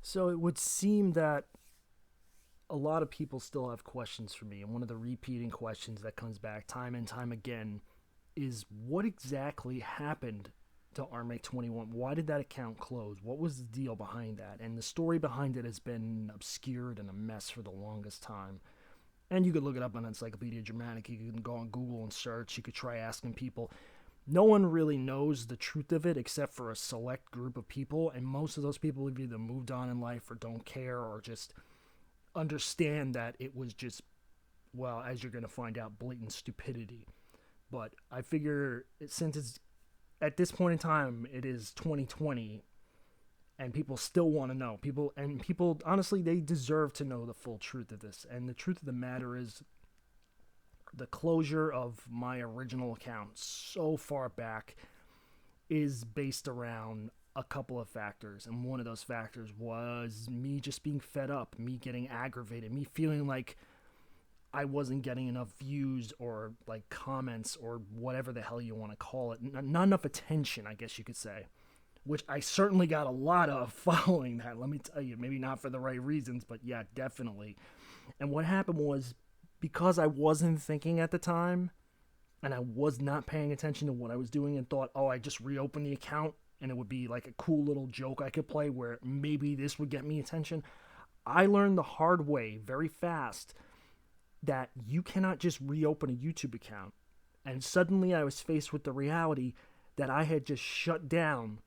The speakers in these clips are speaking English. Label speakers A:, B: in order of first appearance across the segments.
A: So it would seem that a lot of people still have questions for me, and one of the repeating questions that comes back time and time again is what exactly happened to Armake21? Why did that account close? What was the deal behind that? And the story behind it has been obscured and a mess for the longest time. And you could look it up on Encyclopedia Dramatic. You can go on Google and search. You could try asking people. No one really knows the truth of it except for a select group of people, and most of those people have either moved on in life or don't care or just understand that it was just, well, as you're going to find out, blatant stupidity. But I figure since it's at this point in time, it is 2020, and people still want to know. People, honestly, they deserve to know the full truth of this. And the truth of the matter is, the closure of my original account so far back is based around a couple of factors, and one of those factors was me just being fed up, me getting aggravated, me feeling like I wasn't getting enough views or like comments or whatever the hell you want to call it, not enough attention, I guess you could say, which I certainly got a lot of following that. Let me tell you, maybe not for the right reasons, but yeah, definitely. And what happened was, because I wasn't thinking at the time and I was not paying attention to what I was doing and thought, oh, I just reopened the account and it would be like a cool little joke I could play where maybe this would get me attention. I learned the hard way very fast that you cannot just reopen a YouTube account. And suddenly I was faced with the reality that I had just shut down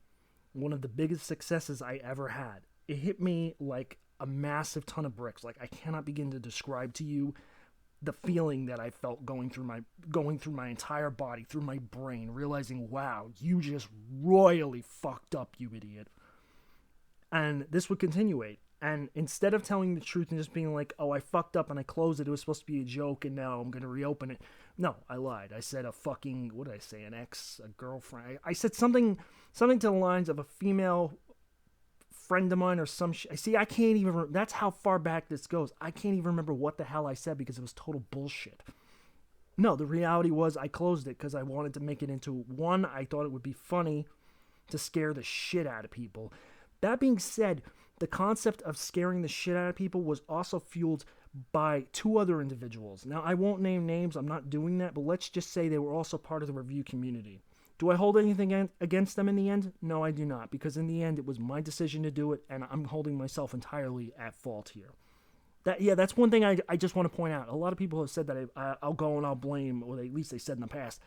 A: one of the biggest successes I ever had. It hit me like a massive ton of bricks. Like, I cannot begin to describe to you the feeling that I felt going through my entire body, through my brain, realizing, wow, you just royally fucked up, you idiot. And this would continuate. And instead of telling the truth and just being like, oh, I fucked up and I closed it, it was supposed to be a joke and now I'm going to reopen it. No, I lied. I said a fucking, what did I say, an ex, a girlfriend. I said something to the lines of a female friend of mine or some shit. See, I can't even, that's how far back this goes. I can't even remember what the hell I said because it was total bullshit. No, the reality was I closed it because I wanted to make it into one, I thought it would be funny to scare the shit out of people. That being said, the concept of scaring the shit out of people was also fueled by two other individuals. Now, I won't name names, I'm not doing that, but let's just say they were also part of the review community. Do I hold anything against them in the end? No, I do not, because in the end, it was my decision to do it, and I'm holding myself entirely at fault here. That's one thing I just want to point out. A lot of people have said that I'll go and I'll blame, or at least they said in the past,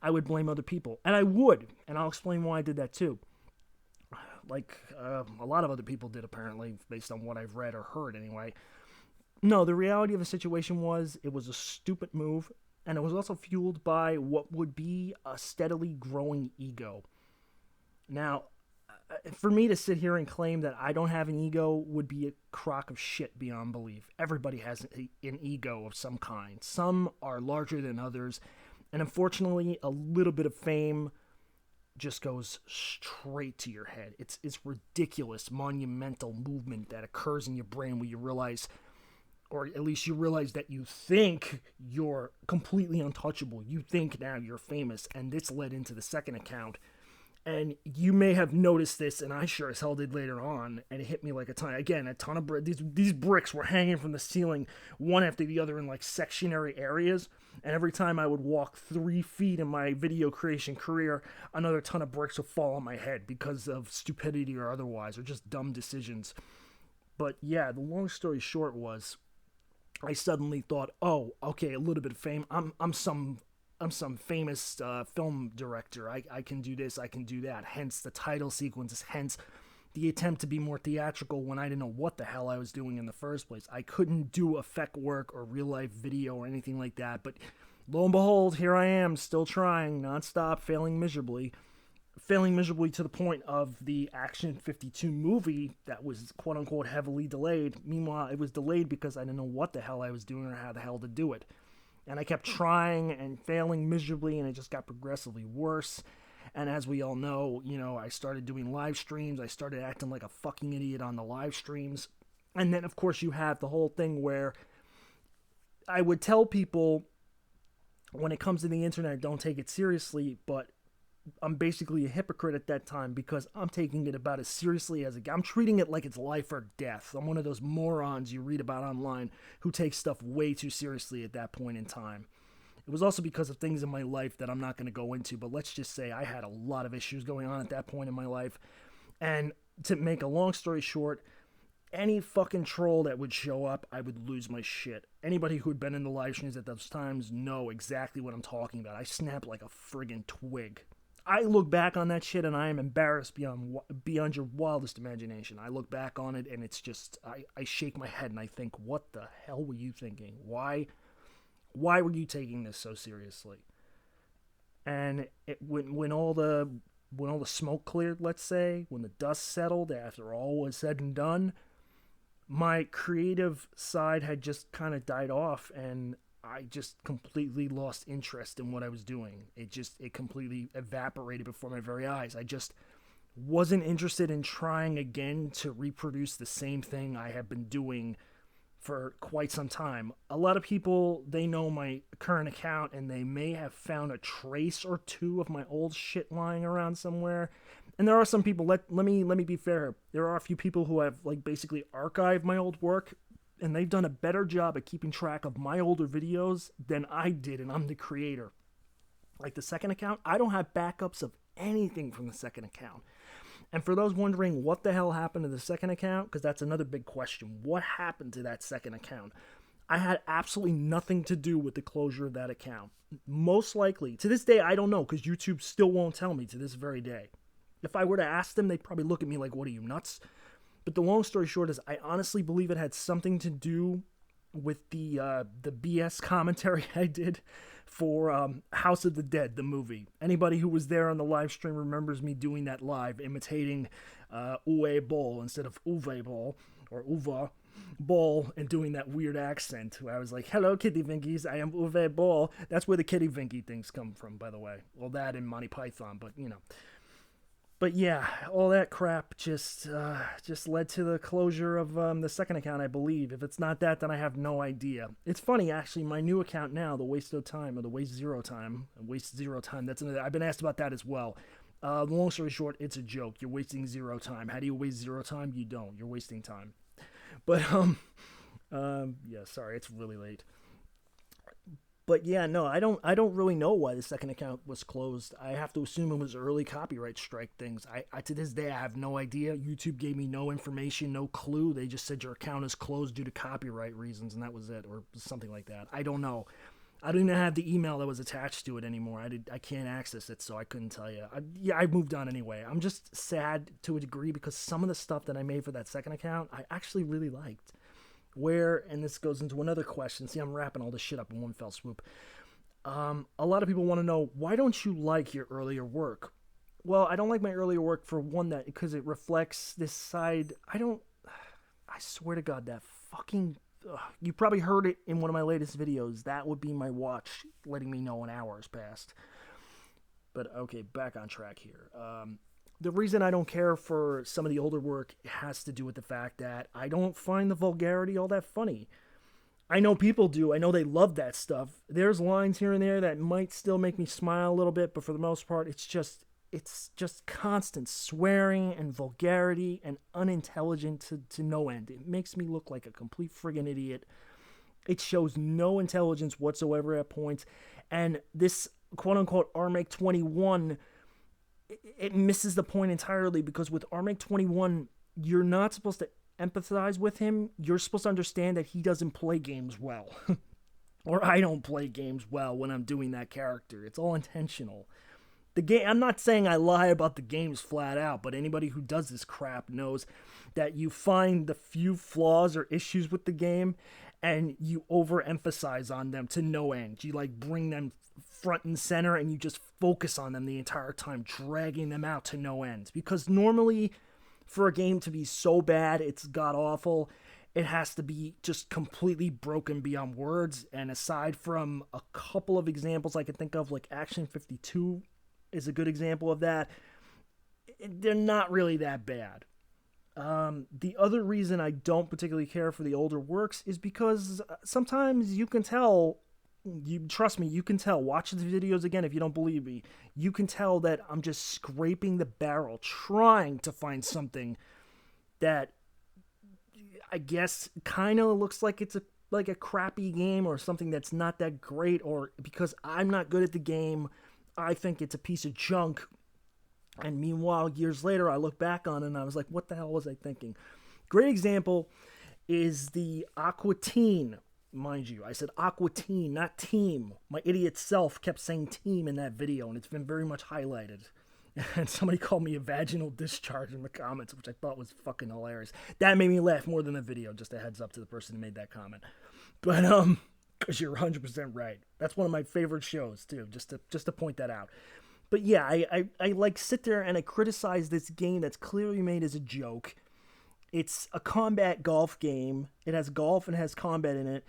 A: I would blame other people. And I would, and I'll explain why I did that too. Like a lot of other people did, apparently, based on what I've read or heard anyway. No, the reality of the situation was it was a stupid move, and it was also fueled by what would be a steadily growing ego. Now, for me to sit here and claim that I don't have an ego would be a crock of shit beyond belief. Everybody has an ego of some kind. Some are larger than others, and unfortunately, a little bit of fame just goes straight to your head. It's ridiculous, monumental movement that occurs in your brain where you realize, or at least you realize that you think you're completely untouchable. You think now you're famous, and this led into the second account. And you may have noticed this, and I sure as hell did later on, and it hit me like a ton. Again, a ton of these bricks were hanging from the ceiling, one after the other in like sectionary areas. And every time I would walk 3 feet in my video creation career, another ton of bricks would fall on my head because of stupidity or otherwise, or just dumb decisions. But yeah, the long story short was, I suddenly thought, oh, okay, a little bit of fame. I'm some famous film director. I can do this, I can do that. Hence the title sequences, hence the attempt to be more theatrical when I didn't know what the hell I was doing in the first place. I couldn't do effect work or real life video or anything like that, but lo and behold, here I am, still trying, nonstop, failing miserably. Failing miserably to the point of the Action 52 movie that was quote-unquote heavily delayed. Meanwhile, it was delayed because I didn't know what the hell I was doing or how the hell to do it. And I kept trying and failing miserably, and it just got progressively worse. And as we all know, I started doing live streams. I started acting like a fucking idiot on the live streams. And then, of course, you have the whole thing where I would tell people, when it comes to the internet, don't take it seriously, but I'm basically a hypocrite at that time because I'm taking it about as seriously as I'm treating it like it's life or death. I'm one of those morons you read about online who takes stuff way too seriously at that point in time. It was also because of things in my life that I'm not going to go into, but let's just say I had a lot of issues going on at that point in my life. And to make a long story short, any fucking troll that would show up, I would lose my shit. Anybody who had been in the live streams at those times know exactly what I'm talking about. I snap like a friggin' twig. I look back on that shit and I am embarrassed beyond your wildest imagination. I look back on it and it's just, I shake my head and I think, what the hell were you thinking? Why were you taking this so seriously? And when all the smoke cleared, let's say, when the dust settled after all was said and done, my creative side had just kind of died off and I just completely lost interest in what I was doing. It completely evaporated before my very eyes. I just wasn't interested in trying again to reproduce the same thing I have been doing for quite some time. A lot of people, they know my current account and they may have found a trace or two of my old shit lying around somewhere. And there are some people, let me be fair. There are a few people who have like basically archived my old work and they've done a better job at keeping track of my older videos than I did, and I'm the creator. Like the second account, I don't have backups of anything from the second account. And for those wondering what the hell happened to the second account, because that's another big question. What happened to that second account? I had absolutely nothing to do with the closure of that account. Most likely, to this day, I don't know, because YouTube still won't tell me to this very day. If I were to ask them, they'd probably look at me like, what are you, nuts? But the long story short is I honestly believe it had something to do with the BS commentary I did for House of the Dead, the movie. Anybody who was there on the live stream remembers me doing that live, imitating Uwe Boll instead of Uwe Boll, or Uwe Boll, and doing that weird accent where I was like, hello, Kitty Vinkies, I am Uwe Boll. That's where the Kitty Vinky things come from, by the way. Well, that and Monty Python, but you know. But yeah, all that crap just led to the closure of the second account, I believe. If it's not that, then I have no idea. It's funny, actually, my new account now, the Waste of Time, or the Waste Zero Time, that's another, I've been asked about that as well. Long story short, it's a joke. You're wasting zero time. How do you waste zero time? You don't. You're wasting time. But, yeah, sorry, it's really late. But yeah, no, I don't really know why the second account was closed. I have to assume it was early copyright strike things. I to this day I have no idea. YouTube gave me no information, no clue. They just said your account is closed due to copyright reasons, and that was it, or something like that. I don't know. I didn't have the email that was attached to it anymore. I can't access it, so I couldn't tell you. I moved on anyway. I'm just sad to a degree because some of the stuff that I made for that second account I actually really liked. Where, and this goes into another question. See, I'm wrapping all this shit up in one fell swoop. A lot of people want to know, why don't you like your earlier work? Well, I don't like my earlier work for one, that because it reflects this side. I swear to God, that fucking, you probably heard it in one of my latest videos. That would be my watch letting me know an hour has passed. But okay, back on track here. The reason I don't care for some of the older work has to do with the fact that I don't find the vulgarity all that funny. I know people do. I know they love that stuff. There's lines here and there that might still make me smile a little bit, but for the most part, it's just constant swearing and vulgarity and unintelligent to no end. It makes me look like a complete friggin' idiot. It shows no intelligence whatsoever at points. And this quote-unquote Armake21, it misses the point entirely, because with Armake21, you're not supposed to empathize with him. You're supposed to understand that he doesn't play games well. Or I don't play games well when I'm doing that character. It's all intentional. The game, I'm not saying I lie about the games flat out, but anybody who does this crap knows that you find the few flaws or issues with the game and you overemphasize on them to no end. You like bring them front and center and you just focus on them the entire time, dragging them out to no end. Because normally for a game to be so bad it's god awful, it has to be just completely broken beyond words. And aside from a couple of examples I can think of, like Action 52 is a good example of that, they're not really that bad. The other reason I don't particularly care for the older works is because sometimes you can tell You trust me, you can tell. Watch the videos again if you don't believe me. You can tell that I'm just scraping the barrel, trying to find something that I guess kind of looks like it's a crappy game or something that's not that great, or because I'm not good at the game, I think it's a piece of junk. And meanwhile, years later, I look back on it and I was like, what the hell was I thinking? Great example is the Aqua Teen. Mind you, I said Aqua Teen, not Team. My idiot self kept saying Team in that video, and it's been very much highlighted. And somebody called me a vaginal discharge in the comments, which I thought was fucking hilarious. That made me laugh more than the video, just a heads up to the person who made that comment. But, because you're 100% right. That's one of my favorite shows, too, just to point that out. But yeah, I like sit there and I criticize this game that's clearly made as a joke. It's a combat golf game. It has golf and has combat in it.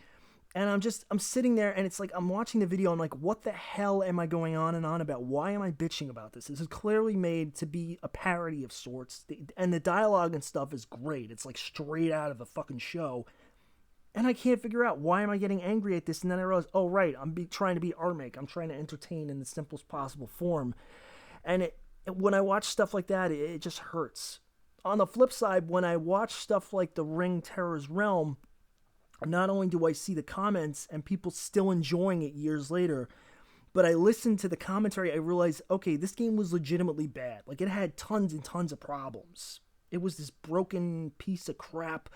A: And I'm sitting there and it's like, I'm watching the video. I'm like, what the hell am I going on and on about? Why am I bitching about this? This is clearly made to be a parody of sorts. And the dialogue and stuff is great. It's like straight out of a fucking show. And I can't figure out why am I getting angry at this. And then I realize, oh, right, I'm trying to be Armake. I'm trying to entertain in the simplest possible form. And when I watch stuff like that, it just hurts. On the flip side, when I watch stuff like The Ring Terror's Realm, not only do I see the comments and people still enjoying it years later, but I listen to the commentary, I realize, okay, this game was legitimately bad. Like, it had tons and tons of problems. It was this broken piece of crap,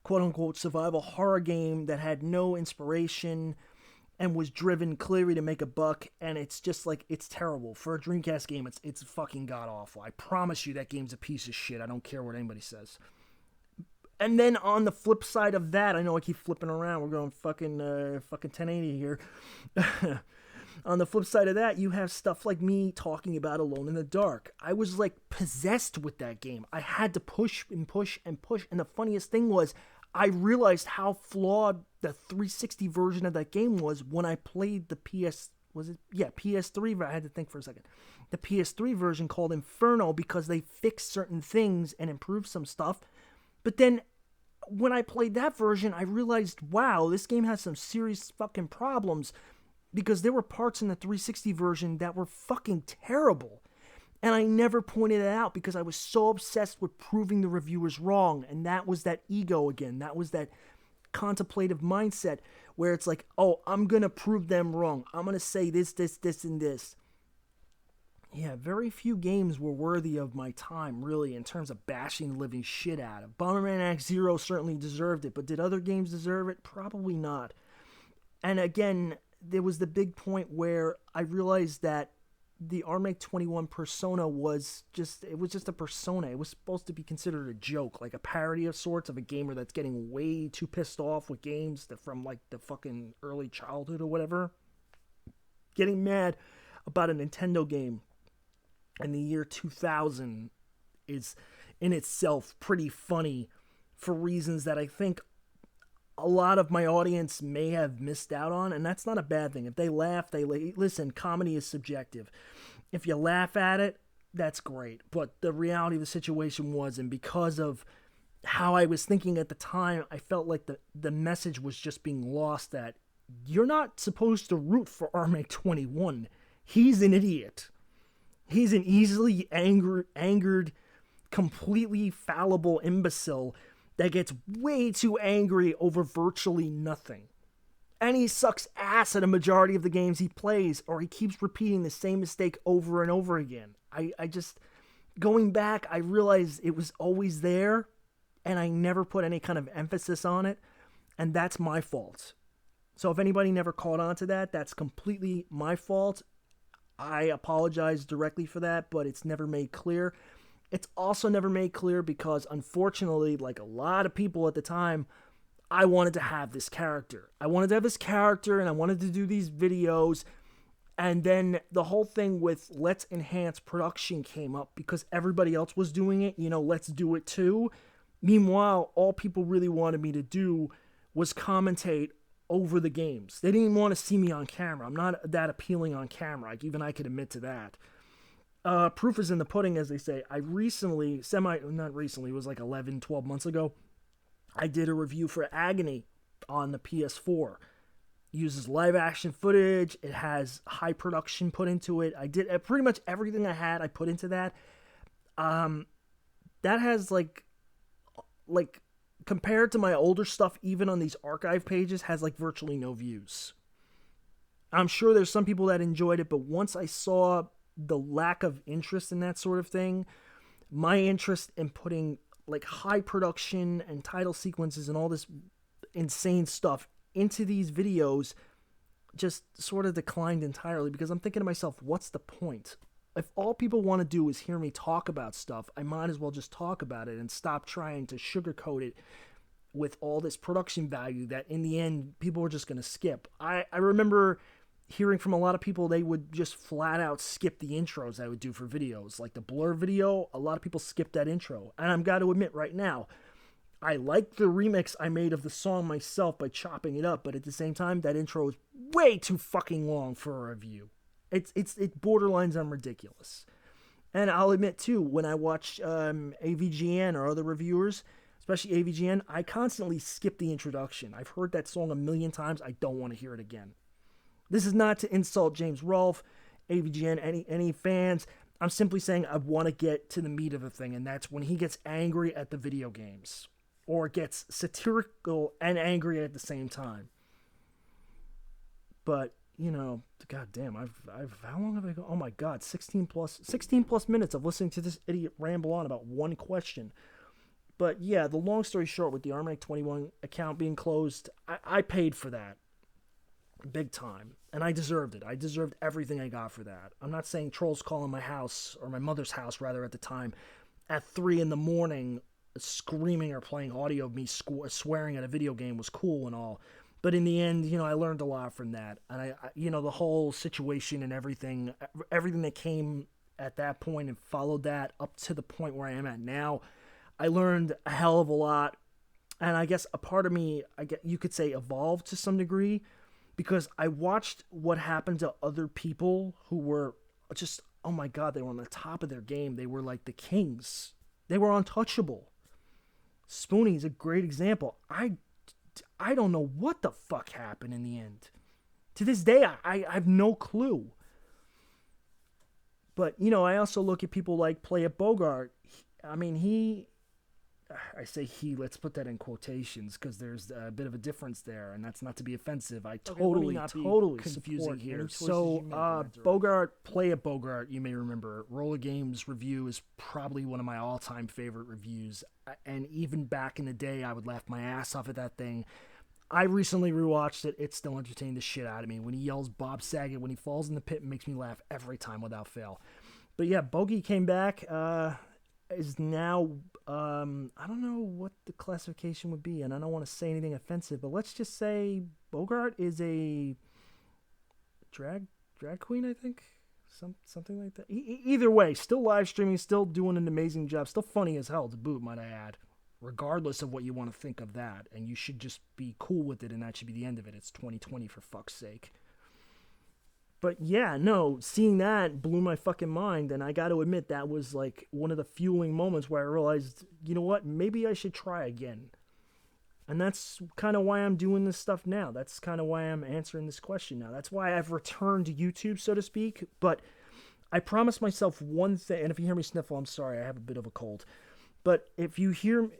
A: quote-unquote, survival horror game that had no inspiration and was driven clearly to make a buck, and it's just like, it's terrible. For a Dreamcast game, it's fucking god-awful. I promise you that game's a piece of shit. I don't care what anybody says. And then on the flip side of that, I know I keep flipping around. We're going fucking 1080 here. On the flip side of that, you have stuff like me talking about Alone in the Dark. I was like possessed with that game. I had to push and push and push. And the funniest thing was, I realized how flawed the 360 version of that game was when I played the PS3. I had to think for a second. The PS3 version called Inferno, because they fixed certain things and improved some stuff. But then when I played that version, I realized, wow, this game has some serious fucking problems, because there were parts in the 360 version that were fucking terrible. And I never pointed it out because I was so obsessed with proving the reviewers wrong. And that was that ego again. That was that contemplative mindset where it's like, oh, I'm going to prove them wrong. I'm going to say this, and this. Yeah, very few games were worthy of my time, really, in terms of bashing the living shit out of. Bomberman X-Zero certainly deserved it, but did other games deserve it? Probably not. And again, there was the big point where I realized that the Armake21 persona was just a persona. It was supposed to be considered a joke, like a parody of sorts of a gamer that's getting way too pissed off with games that from like the fucking early childhood or whatever. Getting mad about a Nintendo game in the year 2000 is in itself pretty funny for reasons that I think a lot of my audience may have missed out on, and that's not a bad thing. If they laugh, listen, comedy is subjective. If you laugh at it, that's great. But the reality of the situation was, and because of how I was thinking at the time, I felt like the message was just being lost, that you're not supposed to root for Armake21. He's an idiot. He's an easily angered, completely fallible imbecile that gets way too angry over virtually nothing. And he sucks ass at a majority of the games he plays, or he keeps repeating the same mistake over and over again. I just, going back, I realized it was always there, and I never put any kind of emphasis on it, and that's my fault. So if anybody never caught on to that, that's completely my fault. I apologize directly for that, but it's never made clear. It's also never made clear because, unfortunately, like a lot of people at the time, I wanted to have this character. I wanted to have this character, and I wanted to do these videos. And then the whole thing with let's enhance production came up because everybody else was doing it. Let's do it too. Meanwhile, all people really wanted me to do was commentate over the games. They didn't want to see me on camera. I'm not that appealing on camera. Even I could admit to that. Proof is in the pudding, as they say. I recently, not recently, it was like 11, 12 months ago, I did a review for Agony on the PS4. uses live action footage. It has high production put into it. I did pretty much everything I had. I put into that. That has like compared to my older stuff, even on these archive pages, has like virtually no views. I'm sure there's some people that enjoyed it, but once I saw the lack of interest in that sort of thing, my interest in putting like high production and title sequences and all this insane stuff into these videos just sort of declined entirely, because I'm thinking to myself, what's the point? If all people want to do is hear me talk about stuff, I might as well just talk about it and stop trying to sugarcoat it with all this production value that in the end people were just going to skip. I remember hearing from a lot of people, they would just flat out skip the intros I would do for videos. Like the Blur video, a lot of people skipped that intro. And I've got to admit right now, I like the remix I made of the song myself by chopping it up, but at the same time, that intro is way too fucking long for a review. It borderlines on ridiculous. And I'll admit too, when I watch AVGN or other reviewers, especially AVGN, I constantly skip the introduction. I've heard that song a million times. I don't want to hear it again. This is not to insult James Rolfe, AVGN, any fans. I'm simply saying I want to get to the meat of the thing, and that's when he gets angry at the video games, or gets satirical and angry at the same time. But, you know, goddamn, I've how long have I gone? Oh my god, 16 plus minutes of listening to this idiot ramble on about one question. But yeah, the long story short, with the Armake21 account being closed, I paid for that. Big time. And I deserved it. I deserved everything I got for that. I'm not saying trolls calling my house, or my mother's house rather at the time, at 3 a.m, screaming or playing audio of me swearing at a video game was cool and all. But in the end, you know, I learned a lot from that. And I you know, the whole situation and everything that came at that point and followed that up to the point where I am at now, I learned a hell of a lot. And I guess a part of me, you could say, evolved to some degree, because I watched what happened to other people who were just, oh my god, they were on the top of their game. They were like the kings. They were untouchable. Spoonie's a great example. I don't know what the fuck happened in the end. To this day, I have no clue. But, you know, I also look at people like Play It Bogart. I say he, let's put that in quotations, because there's a bit of a difference there, and that's not to be offensive. I totally confusing here. So, Bogart, Play It Bogart, you may remember, Roller Games review is probably one of my all-time favorite reviews, and even back in the day, I would laugh my ass off at that thing. I recently rewatched it. It still entertained the shit out of me. When he yells Bob Saget, when he falls in the pit, it makes me laugh every time without fail. But yeah, Bogey came back, is now, I don't know what the classification would be, and I don't want to say anything offensive, but let's just say Bogart is a drag queen, I think, something like that. Either way, still live streaming, still doing an amazing job, still funny as hell to boot, might I add, regardless of what you want to think of that, and you should just be cool with it, and that should be the end of it. It's 2020, for fuck's sake. But yeah, no, seeing that blew my fucking mind, and I got to admit that was like one of the fueling moments where I realized, you know what, maybe I should try again. And that's kind of why I'm doing this stuff now. That's kind of why I'm answering this question now. That's why I've returned to YouTube, so to speak. But I promised myself one thing, and if you hear me sniffle, I'm sorry, I have a bit of a cold. But if you hear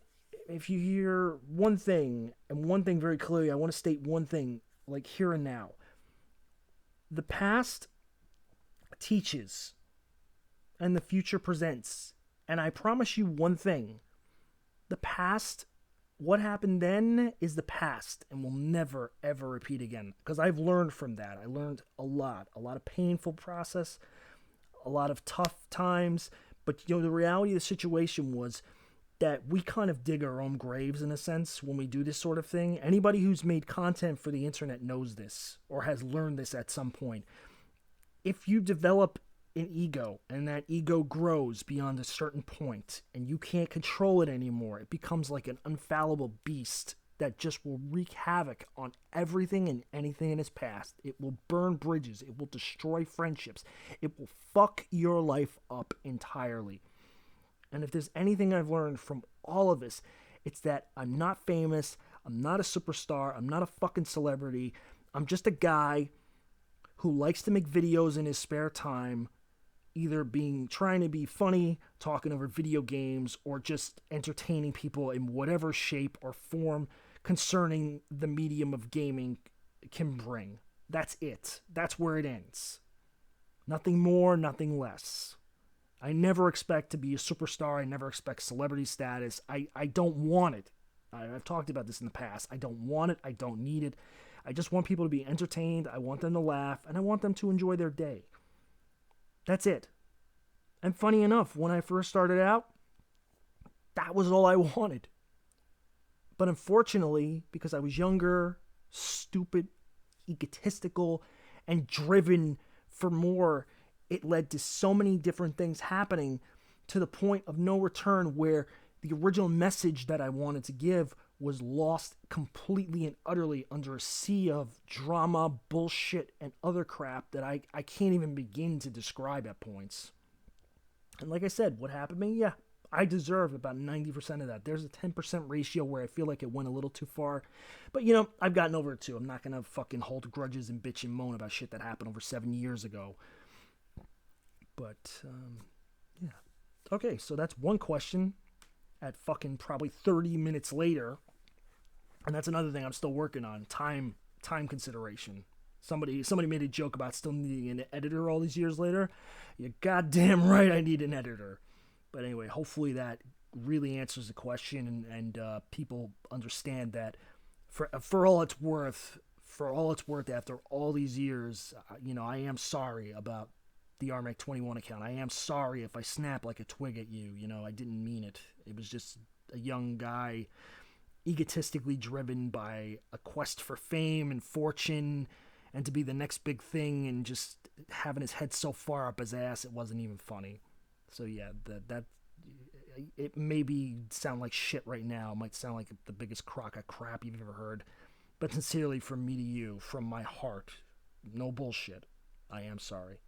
A: one thing, and one thing very clearly, I want to state one thing, like here and now. The past teaches, and the future presents. And I promise you one thing. The past, what happened then, is the past, and will never, ever repeat again. Because I've learned from that. I learned a lot of painful process, a lot of tough times. But, you know, the reality of the situation was that we kind of dig our own graves, in a sense, when we do this sort of thing. Anybody who's made content for the internet knows this, or has learned this at some point. If you develop an ego, and that ego grows beyond a certain point, and you can't control it anymore, it becomes like an infallible beast that just will wreak havoc on everything and anything in its past. It will burn bridges. It will destroy friendships. It will fuck your life up entirely. And if there's anything I've learned from all of this, it's that I'm not famous, I'm not a superstar, I'm not a fucking celebrity, I'm just a guy who likes to make videos in his spare time, either trying to be funny, talking over video games, or just entertaining people in whatever shape or form concerning the medium of gaming can bring. That's it. That's where it ends. Nothing more, nothing less. I never expect to be a superstar. I never expect celebrity status. I don't want it. I've talked about this in the past. I don't want it. I don't need it. I just want people to be entertained. I want them to laugh. And I want them to enjoy their day. That's it. And funny enough, when I first started out, that was all I wanted. But unfortunately, because I was younger, stupid, egotistical, and driven for more, it led to so many different things happening to the point of no return, where the original message that I wanted to give was lost completely and utterly under a sea of drama, bullshit, and other crap that I can't even begin to describe at points. And like I said, what happened to me? Yeah, I deserve about 90% of that. There's a 10% ratio where I feel like it went a little too far. But, I've gotten over it too. I'm not going to fucking hold grudges and bitch and moan about shit that happened over 7 years ago. But, yeah. Okay, so that's one question at fucking probably 30 minutes later. And that's another thing I'm still working on. Time consideration. Somebody made a joke about still needing an editor all these years later. You're goddamn right I need an editor. But anyway, hopefully that really answers the question, and people understand that for all it's worth, after all these years, I am sorry about the Armake21 account. I am sorry if I snap like a twig at you. I didn't mean it. It was just a young guy egotistically driven by a quest for fame and fortune and to be the next big thing, and just having his head so far up his ass it wasn't even funny. So yeah, that it maybe sound like shit right now. It might sound like the biggest crock of crap you've ever heard. But sincerely, from me to you, from my heart, no bullshit, I am sorry.